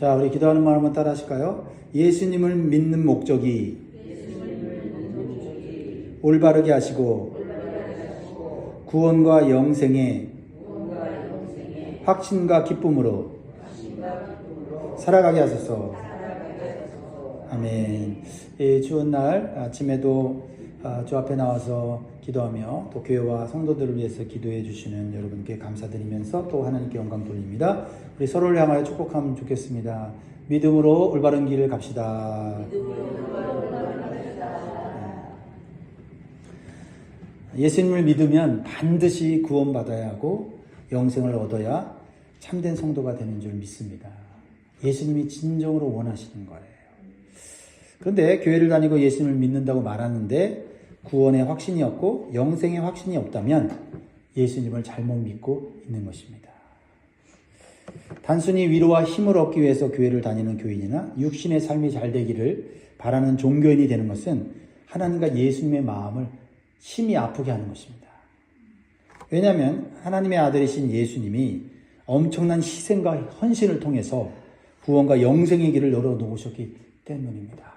자, 우리 기도하는 말 한번 따라 하실까요? 예수님을 믿는 목적이 올바르게 하시고 구원과 영생의 확신과 기쁨으로 살아가게 하소서. 아멘. 이 추운 날 아침에도 주 앞에 나와서 기도하며 또 교회와 성도들을 위해서 기도해 주시는 여러분께 감사드리면서 또 하나님께 영광 돌립니다. 우리 서로를 향하여 축복하면 좋겠습니다. 믿음으로 올바른 길을 갑시다. 예수님을 믿으면 반드시 구원받아야 하고 영생을 얻어야 참된 성도가 되는 줄 믿습니다. 예수님이 진정으로 원하시는 거예요. 그런데 교회를 다니고 예수님을 믿는다고 말하는데 구원의 확신이 없고 영생의 확신이 없다면 예수님을 잘못 믿고 있는 것입니다. 단순히 위로와 힘을 얻기 위해서 교회를 다니는 교인이나 육신의 삶이 잘 되기를 바라는 종교인이 되는 것은 하나님과 예수님의 마음을 심히 아프게 하는 것입니다. 왜냐하면 하나님의 아들이신 예수님이 엄청난 희생과 헌신을 통해서 구원과 영생의 길을 열어놓으셨기 때문입니다.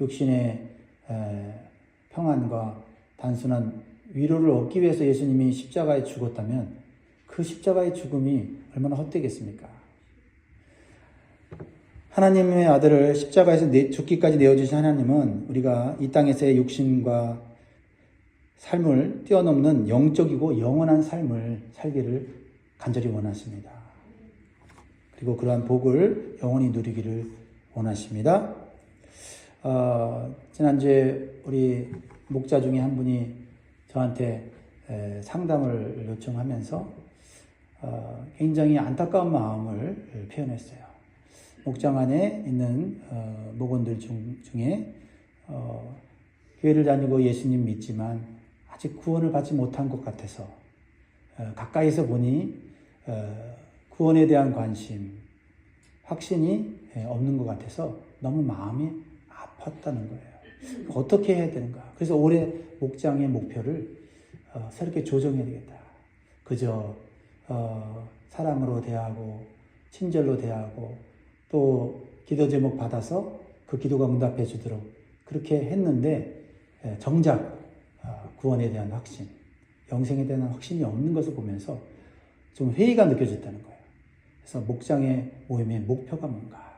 육신의 평안과 단순한 위로를 얻기 위해서 예수님이 십자가에 죽었다면 그 십자가의 죽음이 얼마나 헛되겠습니까? 하나님의 아들을 십자가에서 죽기까지 내어주신 하나님은 우리가 이 땅에서의 육신과 삶을 뛰어넘는 영적이고 영원한 삶을 살기를 간절히 원하십니다. 그리고 그러한 복을 영원히 누리기를 원하십니다. 지난주에 우리 목자 중에 한 분이 저한테 상담을 요청하면서 굉장히 안타까운 마음을 표현했어요. 목장 안에 있는 목원들 중에 교회를 다니고 예수님 믿지만 아직 구원을 받지 못한 것 같아서 가까이서 보니 구원에 대한 관심, 확신이 없는 것 같아서 너무 마음이 아팠다는 거예요. 어떻게 해야 되는가? 그래서 올해 목장의 목표를 새롭게 조정해야 되겠다. 그저 사랑으로 대하고 친절로 대하고 또 기도 제목 받아서 그 기도가 응답해 주도록 그렇게 했는데 정작 구원에 대한 확신, 영생에 대한 확신이 없는 것을 보면서 좀 회의가 느껴졌다는 거예요. 그래서 목장의 모임의 목표가 뭔가.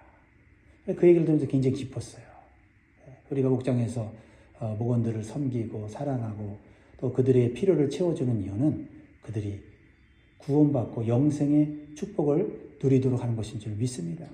그 얘기를 들으면서 굉장히 기뻤어요. 우리가 목장에서 목원들을 섬기고 사랑하고 또 그들의 필요를 채워주는 이유는 그들이 구원받고 영생의 축복을 누리도록 하는 것인 줄 믿습니다.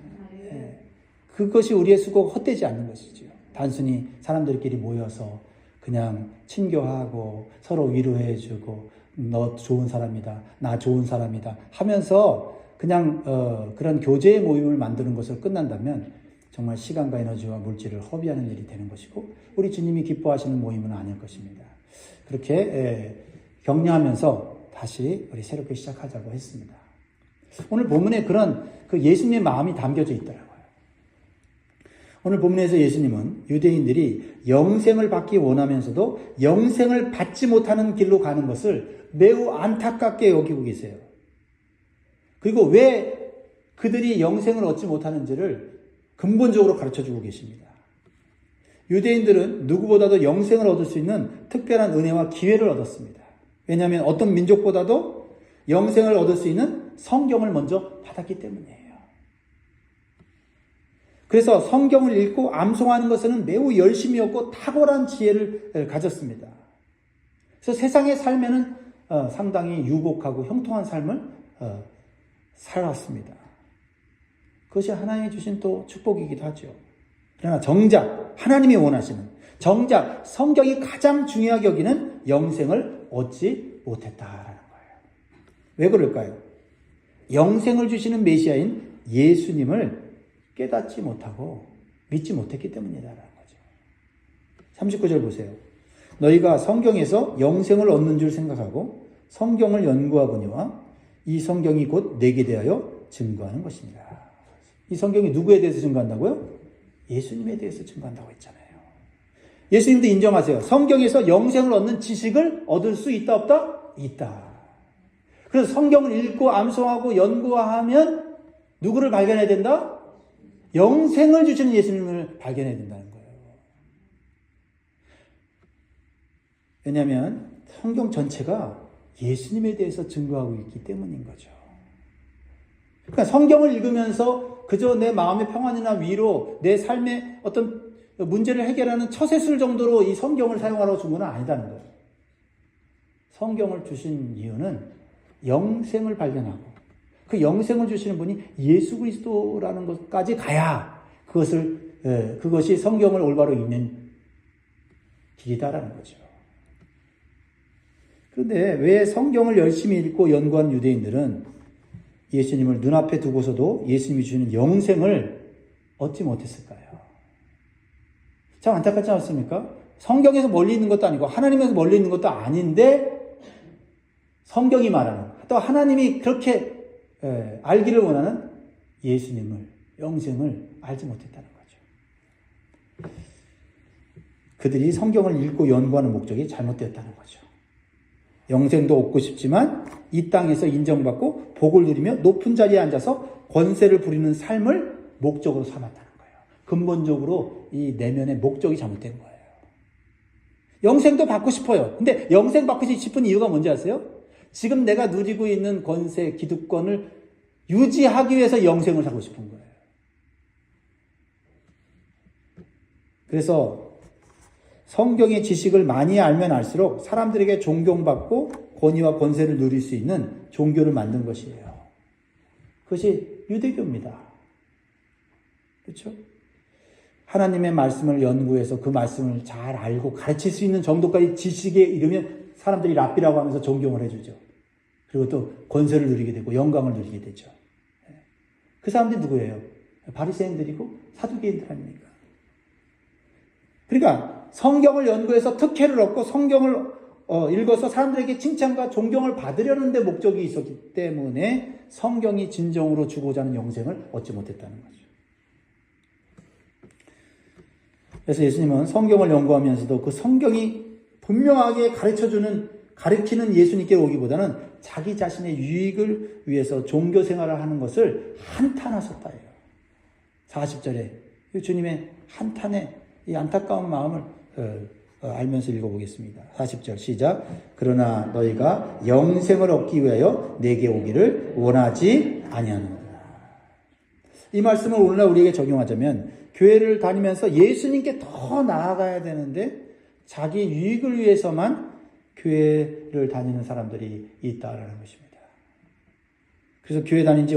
그것이 우리의 수고가 헛되지 않는 것이죠. 단순히 사람들끼리 모여서 그냥 친교하고 서로 위로해주고 너 좋은 사람이다, 나 좋은 사람이다 하면서 그냥 그런 교제의 모임을 만드는 것으로 끝난다면 정말 시간과 에너지와 물질을 허비하는 일이 되는 것이고 우리 주님이 기뻐하시는 모임은 아닐 것입니다. 그렇게 격려하면서 다시 우리 새롭게 시작하자고 했습니다. 오늘 본문에 그런 그 예수님의 마음이 담겨져 있더라고요. 오늘 본문에서 예수님은 유대인들이 영생을 받기 원하면서도 영생을 받지 못하는 길로 가는 것을 매우 안타깝게 여기고 계세요. 그리고 왜 그들이 영생을 얻지 못하는지를 근본적으로 가르쳐주고 계십니다. 유대인들은 누구보다도 영생을 얻을 수 있는 특별한 은혜와 기회를 얻었습니다. 왜냐하면 어떤 민족보다도 영생을 얻을 수 있는 성경을 먼저 받았기 때문이에요. 그래서 성경을 읽고 암송하는 것에는 매우 열심이었고 탁월한 지혜를 가졌습니다. 그래서 세상의 삶에는 상당히 유복하고 형통한 삶을 살았습니다. 그것이 하나님이 주신 또 축복이기도 하죠. 그러나 정작 하나님이 원하시는, 정작 성경이 가장 중요하게 여기는 영생을 얻지 못했다라는 거예요. 왜 그럴까요? 영생을 주시는 메시아인 예수님을 깨닫지 못하고 믿지 못했기 때문이다라는 거죠. 39절 보세요. 너희가 성경에서 영생을 얻는 줄 생각하고 성경을 연구하거니와 이 성경이 곧 내게 대하여 증거하는 것입니다. 이 성경이 누구에 대해서 증거한다고요? 예수님에 대해서 증거한다고 했잖아요. 예수님도 인정하세요. 성경에서 영생을 얻는 지식을 얻을 수 있다 없다? 있다. 그래서 성경을 읽고 암송하고 연구하면 누구를 발견해야 된다? 영생을 주시는 예수님을 발견해야 된다는 거예요. 왜냐하면 성경 전체가 예수님에 대해서 증거하고 있기 때문인 거죠. 그러니까 성경을 읽으면서 그저 내 마음의 평안이나 위로, 내 삶의 어떤 문제를 해결하는 처세술 정도로 이 성경을 사용하라고 준 건 아니다는 거예요. 성경을 주신 이유는 영생을 발견하고 그 영생을 주시는 분이 예수 그리스도라는 것까지 가야 그것이 성경을 올바로 읽는 길이다라는 거죠. 그런데 왜 성경을 열심히 읽고 연구한 유대인들은 예수님을 눈앞에 두고서도 예수님이 주시는 영생을 얻지 못했을까요? 참 안타깝지 않습니까? 성경에서 멀리 있는 것도 아니고 하나님에서 멀리 있는 것도 아닌데 성경이 말하는, 또 하나님이 그렇게 알기를 원하는 예수님을, 영생을 알지 못했다는 거죠. 그들이 성경을 읽고 연구하는 목적이 잘못되었다는 거죠. 영생도 얻고 싶지만 이 땅에서 인정받고 복을 누리며 높은 자리에 앉아서 권세를 부리는 삶을 목적으로 삼았다는 거예요. 근본적으로 이 내면의 목적이 잘못된 거예요. 영생도 받고 싶어요. 근데 영생 받고 싶은 이유가 뭔지 아세요? 지금 내가 누리고 있는 권세, 기득권을 유지하기 위해서 영생을 하고 싶은 거예요. 그래서 성경의 지식을 많이 알면 알수록 사람들에게 존경받고 권위와 권세를 누릴 수 있는 종교를 만든 것이에요. 그것이 유대교입니다. 그렇죠? 하나님의 말씀을 연구해서 그 말씀을 잘 알고 가르칠 수 있는 정도까지 지식에 이르면 사람들이 랍비라고 하면서 존경을 해주죠. 그리고 또 권세를 누리게 되고 영광을 누리게 되죠. 그 사람들이 누구예요? 바리새인들이고 사두개인들 아닙니까? 그러니까 성경을 연구해서 특혜를 얻고 성경을 읽어서 사람들에게 칭찬과 존경을 받으려는 데 목적이 있었기 때문에 성경이 진정으로 주고자 하는 영생을 얻지 못했다는 거죠. 그래서 예수님은 성경을 연구하면서도 그 성경이 분명하게 가르치는 예수님께 오기보다는 자기 자신의 유익을 위해서 종교 생활을 하는 것을 한탄하셨다예요. 40절에 주님의 한탄의 이 안타까운 마음을 알면서 읽어보겠습니다. 40절 시작. 그러나 너희가 영생을 얻기 위하여 내게 오기를 원하지 아니하는구나. 이 말씀을 오늘날 우리에게 적용하자면 교회를 다니면서 예수님께 더 나아가야 되는데 자기 유익을 위해서만 교회를 다니는 사람들이 있다라는 것입니다. 그래서 교회 다닌 지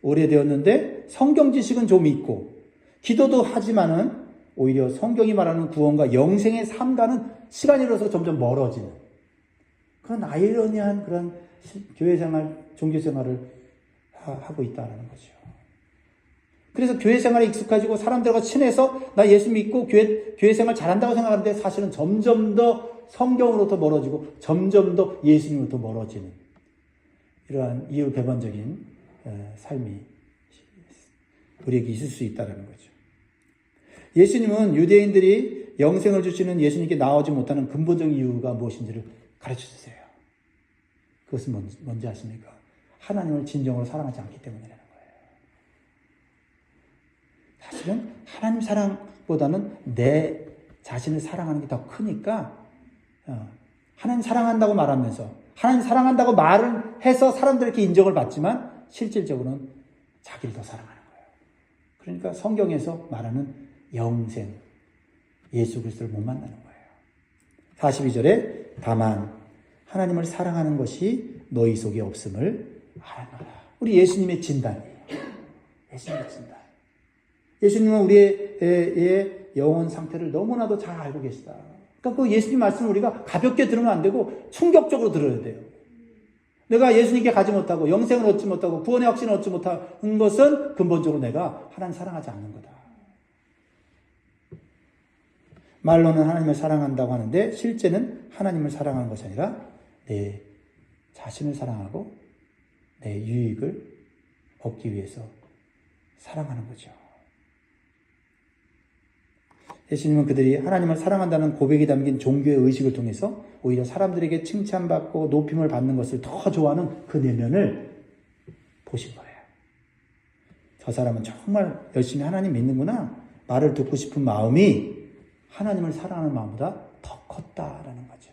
오래되었는데 성경 지식은 좀 있고 기도도 하지만은 오히려 성경이 말하는 구원과 영생의 삶과는 시간이 흘러서 점점 멀어지는 그런 아이러니한 그런 교회 생활, 종교 생활을 하고 있다는 거죠. 그래서 교회 생활에 익숙해지고 사람들과 친해서 나 예수 믿고 교회 생활 잘한다고 생각하는데 사실은 점점 더 성경으로부터 멀어지고 점점 더 예수님으로부터 멀어지는 이러한 이율배반적인 삶이 우리에게 있을 수 있다는 거죠. 예수님은 유대인들이 영생을 주시는 예수님께 나오지 못하는 근본적인 이유가 무엇인지를 가르쳐 주세요. 그것은 뭔지 아십니까? 하나님을 진정으로 사랑하지 않기 때문이라는 거예요. 사실은 하나님 사랑보다는 내 자신을 사랑하는 게 더 크니까 하나님 사랑한다고 말하면서 하나님 사랑한다고 말을 해서 사람들에게 인정을 받지만 실질적으로는 자기를 더 사랑하는 거예요. 그러니까 성경에서 말하는 영생, 예수 그리스도를 못 만나는 거예요. 42절에 다만 하나님을 사랑하는 것이 너희 속에 없음을 알아노라. 우리 예수님의 진단이에요. 예수님의 진단. 예수님은 우리의 영혼 상태를 너무나도 잘 알고 계시다. 그러니까 그 예수님 말씀을 우리가 가볍게 들으면 안 되고 충격적으로 들어야 돼요. 내가 예수님께 가지 못하고 영생을 얻지 못하고 구원의 확신을 얻지 못한 것은 근본적으로 내가 하나님 사랑하지 않는 거다. 말로는 하나님을 사랑한다고 하는데 실제는 하나님을 사랑하는 것이 아니라 내 자신을 사랑하고 내 유익을 얻기 위해서 사랑하는 거죠. 예수님은 그들이 하나님을 사랑한다는 고백이 담긴 종교의 의식을 통해서 오히려 사람들에게 칭찬받고 높임을 받는 것을 더 좋아하는 그 내면을 보신 거예요. 저 사람은 정말 열심히 하나님 믿는구나. 말을 듣고 싶은 마음이 하나님을 사랑하는 마음보다 더 컸다라는 거죠.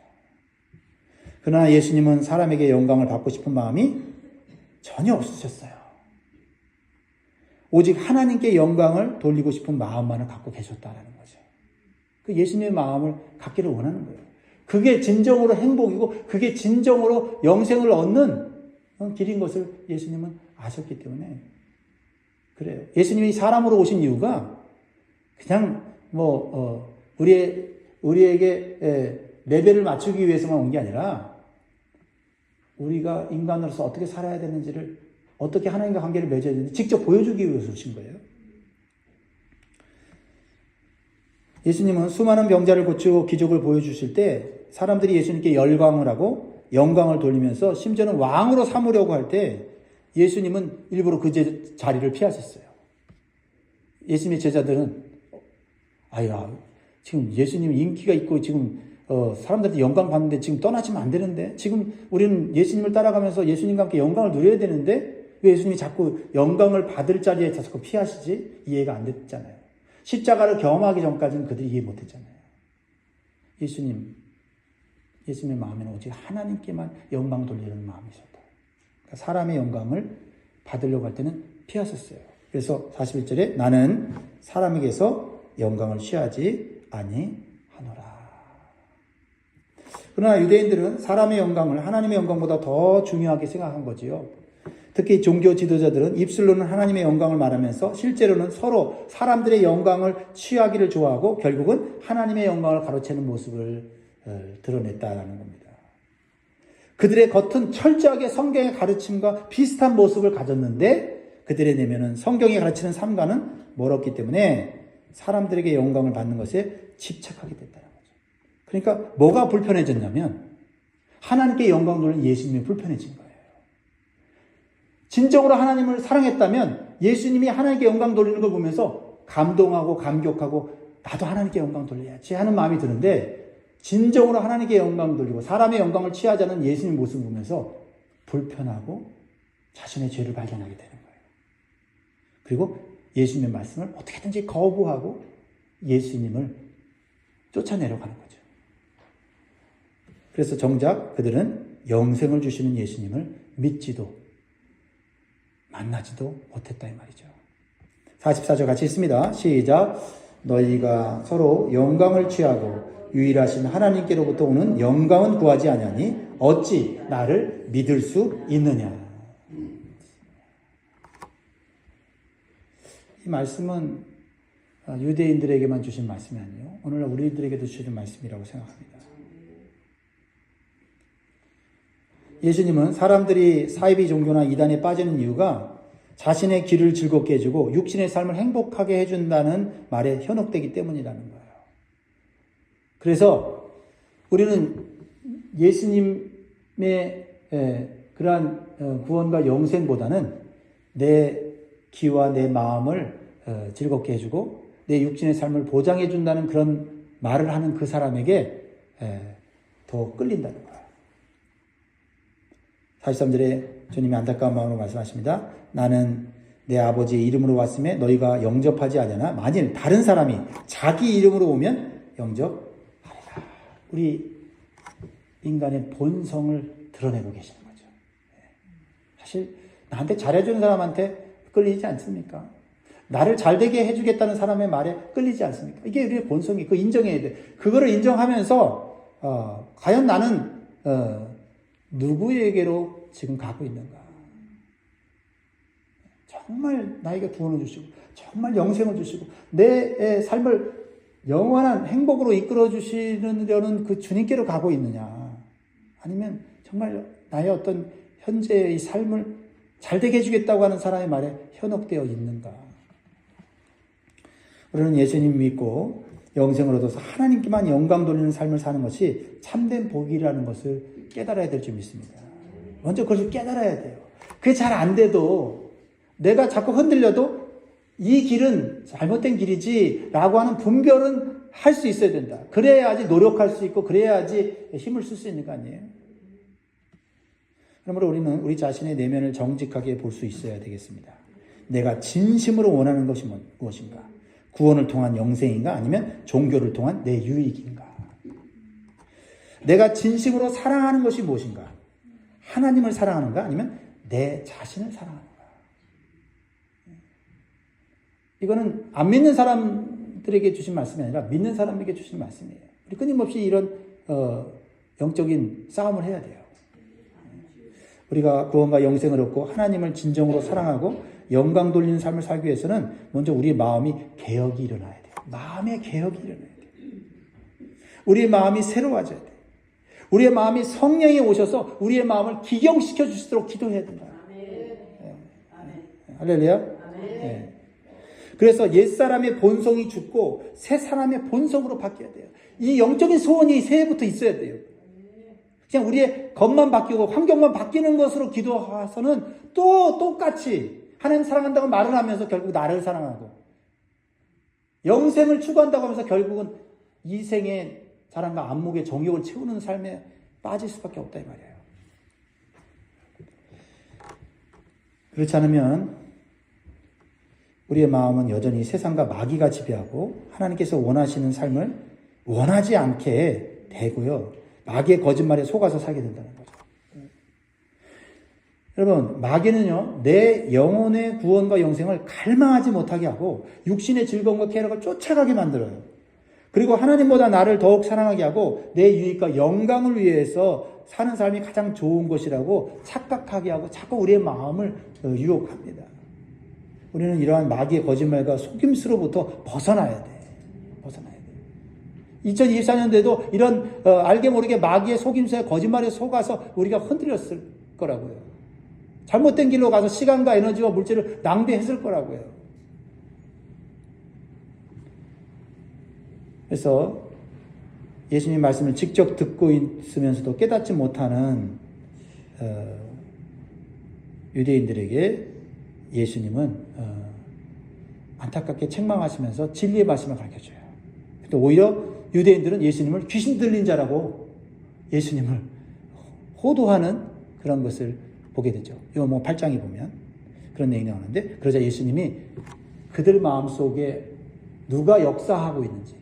그러나 예수님은 사람에게 영광을 받고 싶은 마음이 전혀 없으셨어요. 오직 하나님께 영광을 돌리고 싶은 마음만을 갖고 계셨다라는 거죠. 그 예수님의 마음을 갖기를 원하는 거예요. 그게 진정으로 행복이고 그게 진정으로 영생을 얻는 길인 것을 예수님은 아셨기 때문에 그래요. 예수님이 사람으로 오신 이유가 그냥 우리에게 레벨을 맞추기 위해서만 온 게 아니라 우리가 인간으로서 어떻게 살아야 되는지를 어떻게 하나님과 관계를 맺어야 되는지 직접 보여주기 위해서 오신 거예요. 예수님은 수많은 병자를 고치고 기적을 보여주실 때 사람들이 예수님께 열광을 하고 영광을 돌리면서 심지어는 왕으로 삼으려고 할 때 예수님은 일부러 그 자리를 피하셨어요. 예수님의 제자들은 지금 예수님 인기가 있고 지금 사람들한테 영광 받는데 지금 떠나시면 안 되는데 지금 우리는 예수님을 따라가면서 예수님과 함께 영광을 누려야 되는데 왜 예수님이 자꾸 영광을 받을 자리에 자꾸 피하시지? 이해가 안 됐잖아요. 십자가를 경험하기 전까지는 그들이 이해 못했잖아요. 예수님의 마음에는 오직 하나님께만 영광 돌리는 마음이셨다. 그러니까 사람의 영광을 받으려고 할 때는 피하셨어요. 그래서 41절에 나는 사람에게서 영광을 취하지 아니하노라. 그러나 유대인들은 사람의 영광을 하나님의 영광보다 더 중요하게 생각한 거지요. 특히 종교 지도자들은 입술로는 하나님의 영광을 말하면서 실제로는 서로 사람들의 영광을 취하기를 좋아하고 결국은 하나님의 영광을 가로채는 모습을 드러냈다라는 겁니다. 그들의 겉은 철저하게 성경의 가르침과 비슷한 모습을 가졌는데 그들의 내면은 성경이 가르치는 삶과는 멀었기 때문에 사람들에게 영광을 받는 것에 집착하게 됐다는 거죠. 그러니까 뭐가 불편해졌냐면 하나님께 영광 돌리는 예수님이 불편해진 거예요. 진정으로 하나님을 사랑했다면 예수님이 하나님께 영광 돌리는 걸 보면서 감동하고 감격하고 나도 하나님께 영광 돌려야지 하는 마음이 드는데 진정으로 하나님께 영광 돌리고 사람의 영광을 취하자는 예수님 모습을 보면서 불편하고 자신의 죄를 발견하게 되는 거예요. 그리고 예수님의 말씀을 어떻게든지 거부하고 예수님을 쫓아내려가는 거죠. 그래서 정작 그들은 영생을 주시는 예수님을 믿지도 만나지도 못했다 이 말이죠. 44절 같이 읽습니다. 시작. 너희가 서로 영광을 취하고 유일하신 하나님께로부터 오는 영광은 구하지 아니하니 어찌 나를 믿을 수 있느냐. 이 말씀은 유대인들에게만 주신 말씀이 아니에요. 오늘날 우리들에게도 주신 말씀이라고 생각합니다. 예수님은 사람들이 사이비 종교나 이단에 빠지는 이유가 자신의 길을 즐겁게 해주고 육신의 삶을 행복하게 해준다는 말에 현혹되기 때문이라는 거예요. 그래서 우리는 예수님의 그러한 구원과 영생보다는 내 귀와 내 마음을 즐겁게 해주고 내 육신의 삶을 보장해준다는 그런 말을 하는 그 사람에게 더 끌린다는 거예요. 43절에 주님이 안타까운 마음으로 말씀하십니다. 나는 내 아버지의 이름으로 왔음에 너희가 영접하지 아니하나 만일 다른 사람이 자기 이름으로 오면 영접하리라. 우리 인간의 본성을 드러내고 계시는 거죠. 사실 나한테 잘해주는 사람한테 끌리지 않습니까? 나를 잘되게 해주겠다는 사람의 말에 끌리지 않습니까? 이게 우리의 본성이 그거 인정해야 돼. 그거를 인정하면서 과연 나는 누구에게로 지금 가고 있는가? 정말 나에게 구원을 주시고 정말 영생을 주시고 내 삶을 영원한 행복으로 이끌어 주시려는 그 주님께로 가고 있느냐? 아니면 정말 나의 어떤 현재의 삶을 잘되게 해주겠다고 하는 사람의 말에 현혹되어 있는가? 우리는 예수님 믿고 영생을 얻어서 하나님께만 영광 돌리는 삶을 사는 것이 참된 복이라는 것을 깨달아야 될 줄 믿습니다. 먼저 그것을 깨달아야 돼요. 그게 잘 안 돼도 내가 자꾸 흔들려도 이 길은 잘못된 길이지 라고 하는 분별은 할 수 있어야 된다. 그래야지 노력할 수 있고 그래야지 힘을 쓸 수 있는 거 아니에요? 그러므로 우리는 우리 자신의 내면을 정직하게 볼 수 있어야 되겠습니다. 내가 진심으로 원하는 것이 무엇인가? 구원을 통한 영생인가? 아니면 종교를 통한 내 유익인가? 내가 진심으로 사랑하는 것이 무엇인가? 하나님을 사랑하는가? 아니면 내 자신을 사랑하는가? 이거는 안 믿는 사람들에게 주신 말씀이 아니라 믿는 사람에게 주신 말씀이에요. 우리 끊임없이 이런 영적인 싸움을 해야 돼요. 우리가 구원과 영생을 얻고 하나님을 진정으로 사랑하고 영광 돌리는 삶을 살기 위해서는 먼저 우리의 마음이 개혁이 일어나야 돼요. 마음의 개혁이 일어나야 돼요. 우리의 마음이 새로워져야 돼요. 우리의 마음이 성령이 오셔서 우리의 마음을 기경시켜 주시도록 기도해야 된다. 할렐루야. 네. 그래서 옛사람의 본성이 죽고 새 사람의 본성으로 바뀌어야 돼요. 이 영적인 소원이 새해부터 있어야 돼요. 그냥 우리의 겉만 바뀌고 환경만 바뀌는 것으로 기도해서는 또 똑같이 하나님 사랑한다고 말을 하면서 결국 나를 사랑하고 영생을 추구한다고 하면서 결국은 이 생의 사랑과 안목의 정욕을 채우는 삶에 빠질 수밖에 없다 이 말이에요. 그렇지 않으면 우리의 마음은 여전히 세상과 마귀가 지배하고 하나님께서 원하시는 삶을 원하지 않게 되고요. 마귀의 거짓말에 속아서 살게 된다는 거죠. 여러분, 마귀는요, 내 영혼의 구원과 영생을 갈망하지 못하게 하고 육신의 즐거움과 쾌락을 쫓아가게 만들어요. 그리고 하나님보다 나를 더욱 사랑하게 하고 내 유익과 영광을 위해서 사는 삶이 가장 좋은 것이라고 착각하게 하고 자꾸 우리의 마음을 유혹합니다. 우리는 이러한 마귀의 거짓말과 속임수로부터 벗어나야 돼. 벗어나야 돼. 2024년도에도 이런 알게 모르게 마귀의 속임수에 거짓말에 속아서 우리가 흔들렸을 거라고요. 잘못된 길로 가서 시간과 에너지와 물질을 낭비했을 거라고요. 그래서 예수님 말씀을 직접 듣고 있으면서도 깨닫지 못하는 유대인들에게 예수님은 안타깝게 책망하시면서 진리의 말씀을 가르쳐줘요. 근데 오히려 유대인들은 예수님을 귀신 들린 자라고 예수님을 호도하는 그런 것을 보게 되죠. 요한복음 8장에 보면 그런 내용이 나오는데, 그러자 예수님이 그들 마음속에 누가 역사하고 있는지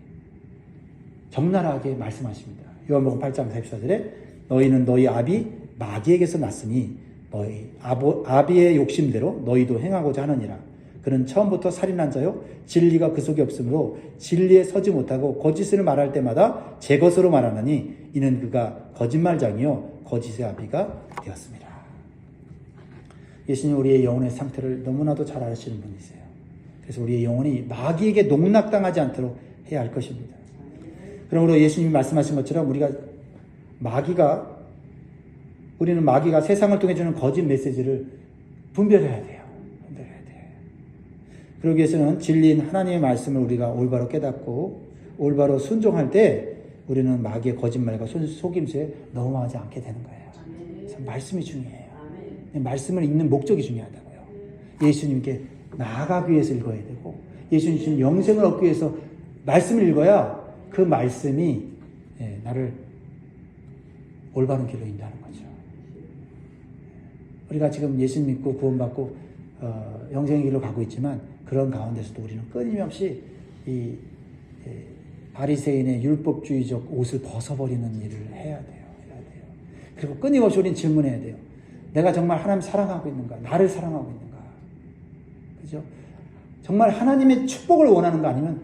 적나라하게 말씀하십니다. 요한복음 8장 44절에 너희는 너희 아비 마귀에게서 났으니 너희 아비의 욕심대로 너희도 행하고자 하느니라. 그는 처음부터 살인한 자요 진리가 그 속에 없으므로 진리에 서지 못하고 거짓을 말할 때마다 제 것으로 말하느니 이는 그가 거짓말장이요 거짓의 아비가 되었습니다. 예수님 우리의 영혼의 상태를 너무나도 잘 아시는 분이세요. 그래서 우리의 영혼이 마귀에게 농락당하지 않도록 해야 할 것입니다. 그러므로 예수님이 말씀하신 것처럼 우리는 마귀가 세상을 통해 주는 거짓 메시지를 분별해야 돼요. 그러기 위해서는 진리인 하나님의 말씀을 우리가 올바로 깨닫고 올바로 순종할 때 우리는 마귀의 거짓말과 속임수에 넘어가지 않게 되는 거예요. 그래서 말씀이 중요해요. 말씀을 읽는 목적이 중요하다고요. 예수님께 나아가기 위해서 읽어야 되고 예수님 주신 영생을 얻기 위해서 말씀을 읽어야 그 말씀이 나를 올바른 길로 인도하는 거죠. 우리가 지금 예수 믿고 구원받고 영생의 길로 가고 있지만 그런 가운데서도 우리는 끊임없이 이 바리새인의 율법주의적 옷을 벗어버리는 일을 해야 돼요. 그리고 끊임없이 우리는 질문해야 돼요. 내가 정말 하나님 사랑하고 있는가? 나를 사랑하고 있는가? 그죠? 정말 하나님의 축복을 원하는가? 아니면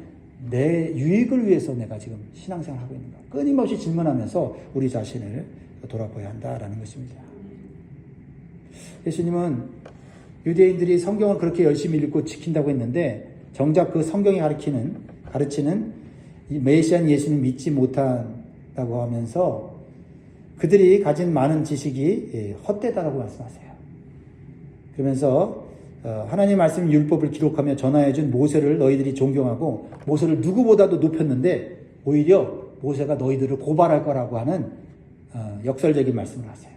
내 유익을 위해서 내가 지금 신앙생활을 하고 있는가? 끊임없이 질문하면서 우리 자신을 돌아봐야 한다라는 것입니다. 예수님은 유대인들이 성경을 그렇게 열심히 읽고 지킨다고 했는데 정작 그 성경이 가르치는 이 메시아는 예수님 믿지 못한다고 하면서 그들이 가진 많은 지식이 헛되다라고 말씀하세요. 그러면서 하나님 말씀 율법을 기록하며 전하여준 모세를 너희들이 존경하고 모세를 누구보다도 높였는데 오히려 모세가 너희들을 고발할 거라고 하는 역설적인 말씀을 하세요.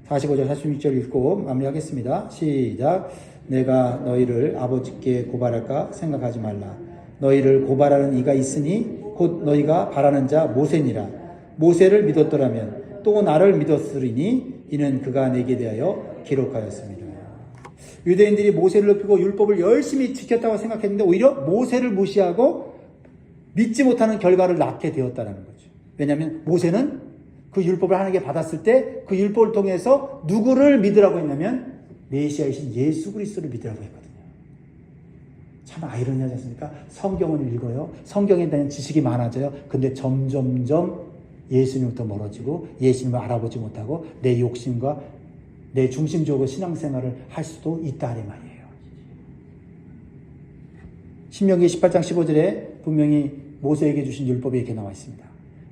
45절 46절 읽고 마무리하겠습니다. 시작. 내가 너희를 아버지께 고발할까 생각하지 말라. 너희를 고발하는 이가 있으니 곧 너희가 바라는 자 모세니라. 모세를 믿었더라면 또 나를 믿었으리니 이는 그가 내게 대하여 기록하였습니다. 유대인들이 모세를 높이고 율법을 열심히 지켰다고 생각했는데 오히려 모세를 무시하고 믿지 못하는 결과를 낳게 되었다는 거죠. 왜냐하면 모세는 그 율법을 하나님께 받았을 때 그 율법을 통해서 누구를 믿으라고 했냐면 메시아이신 예수 그리스도를 믿으라고 했거든요. 참 아이러니하지 않습니까? 성경을 읽어요. 성경에 대한 지식이 많아져요. 근데 점점점 예수님부터 멀어지고 예수님을 알아보지 못하고 내 욕심과 내 중심적으로 신앙생활을 할 수도 있다 이 말이에요. 신명기 18장 15절에 분명히 모세에게 주신 율법이 이렇게 나와 있습니다.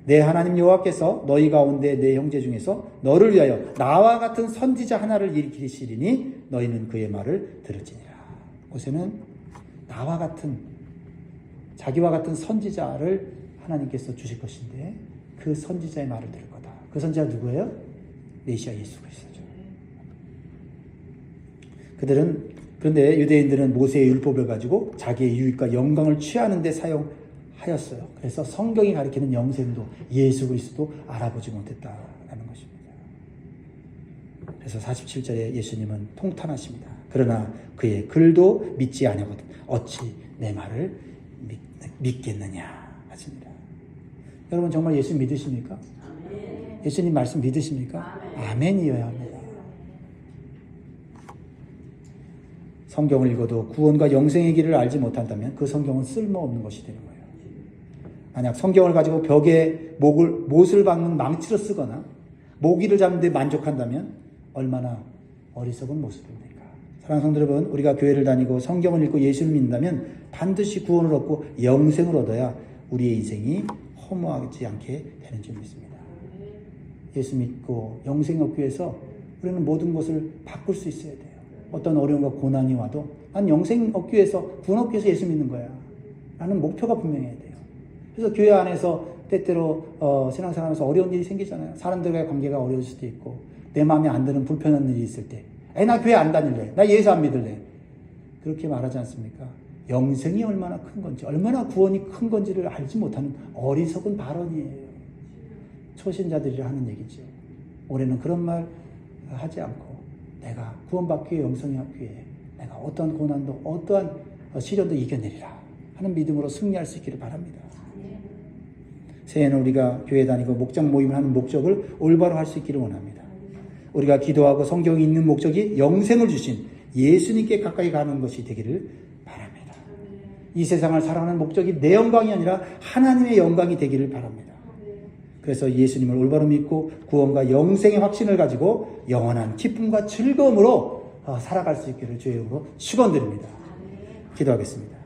내 하나님 여호와께서 너희 가운데 내 형제 중에서 너를 위하여 나와 같은 선지자 하나를 일으키시리니 너희는 그의 말을 들을지니라. 모세는 나와 같은 자기와 같은 선지자를 하나님께서 주실 것인데 그 선지자의 말을 들을 거다. 그 선지자가 누구예요? 메시아 예수 그리스도죠. 그런데 유대인들은 모세의 율법을 가지고 자기의 유익과 영광을 취하는 데 사용하였어요. 그래서 성경이 가리키는 영생도 예수 그리스도 알아보지 못했다라는 것입니다. 그래서 47절에 예수님은 통탄하십니다. 그러나 그의 글도 믿지 아니하거든 어찌 내 말을 믿겠느냐 하십니다. 여러분 정말 예수 믿으십니까? 아멘. 예수님 말씀 믿으십니까? 아멘이어야 합니다. 성경을 읽어도 구원과 영생의 길을 알지 못한다면 그 성경은 쓸모없는 것이 되는 거예요. 만약 성경을 가지고 벽에 못을 박는 망치로 쓰거나 모기를 잡는 데 만족한다면 얼마나 어리석은 모습입니까? 사랑하는 성도 여러분, 우리가 교회를 다니고 성경을 읽고 예수를 믿는다면 반드시 구원을 얻고 영생을 얻어야 우리의 인생이 허무하지 않게 되는 줄 믿습니다. 예수 믿고 영생 얻기 위해서 우리는 모든 것을 바꿀 수 있어야 돼요. 어떤 어려움과 고난이 와도 난 영생 얻기 위해서 구원 얻기 위해서 예수 믿는 거야 라는 목표가 분명해야 돼요. 그래서 교회 안에서 때때로 신앙생활하면서 어려운 일이 생기잖아요. 사람들과의 관계가 어려울 수도 있고 내 마음에 안 드는 불편한 일이 있을 때 나 교회 안 다닐래. 나 예수 안 믿을래. 그렇게 말하지 않습니까? 영생이 얼마나 큰 건지 얼마나 구원이 큰 건지를 알지 못하는 어리석은 발언이에요. 초신자들이 하는 얘기죠. 올해는 그런 말 하지 않고 내가 구원받기 위해 영생을 하기 위해 내가 어떠한 고난도 어떠한 시련도 이겨내리라 하는 믿음으로 승리할 수 있기를 바랍니다. 새해에는 우리가 교회 다니고 목장 모임을 하는 목적을 올바로 할 수 있기를 원합니다. 우리가 기도하고 성경이 있는 목적이 영생을 주신 예수님께 가까이 가는 것이 되기를 바랍니다. 이 세상을 살아가는 목적이 내 영광이 아니라 하나님의 영광이 되기를 바랍니다. 그래서 예수님을 올바로 믿고 구원과 영생의 확신을 가지고 영원한 기쁨과 즐거움으로 살아갈 수 있기를 주의 이름으로 축원드립니다. 기도하겠습니다.